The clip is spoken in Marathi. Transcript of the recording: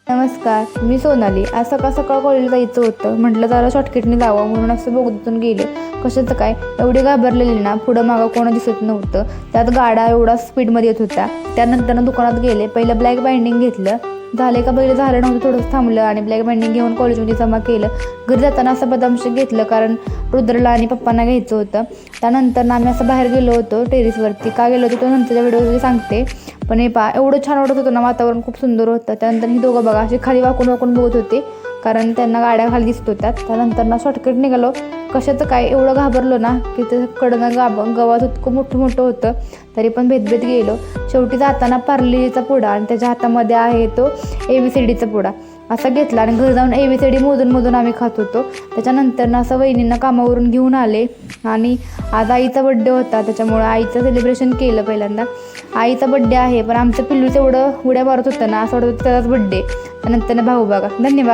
नमस्कार, मी सोनाली. आज सकाळ सकाळ कॉलेजला जायचं होतं. म्हटलं जरा शॉर्टकटने जावं म्हणून असं बोगद्यातून गेले. कशाचं काय एवढी घाबरलेली ना, पुढं मागं कोण दिसत नव्हतं. त्यात गाड्या एवढा स्पीडमध्ये येत होत्या. त्यानंतर दुकानात गेले. पहिलं ब्लॅक बाइंडिंग घेतलं. झाले का पहिलं झालं नव्हतं, थोडंसं थांबलं आणि ब्लॅक बाइंडिंग घेऊन कॉलेजमध्ये जमा केलं. घरी जाताना असं बदाम शेक घेतलं कारण रुद्रला आणि पप्पांना घ्यायचं होतं. त्यानंतर आम्ही असं बाहेर गेलो होतो टेरेसवरती. का गेलो होतो तो नंतरच्या व्हिडिओमध्ये सांगते. पण हे एवढं छान वाटत होतं ना, वातावरण खूप सुंदर होतं. त्यानंतर ही दोघं बघा असे खाली वाकून वाकून बघत होते कारण त्यांना गाड्या खाली दिसत होत्या. त्यानंतर शॉर्टकट निघालो. कशाचं काय एवढं घाबरलो ना की ते कडनं गवत खूप मोठं मोठं होतं. तरी पण भेदभेद गेलो. शेवटी जाताना पार्लेचा पुडा आणि त्याच्या हातामध्ये आहे तो ABCDचा पुडा असा घेतला आणि घरी जाऊन ABCD मोजून आम्ही खात होतो. त्याच्यानंतर असं वहिनींना कामावरून घेऊन आले आणि आज आईचा बड्डे होता. त्याच्यामुळं आईचं सेलिब्रेशन केलं. पहिल्यांदा आईचा बड्डे आहे पण आमचं पिल्लूच एवढं उड्या मारत होतं ना, असं वाटत होतं त्याचाच बड्डे. त्यानंतर भाऊ बघा. धन्यवाद.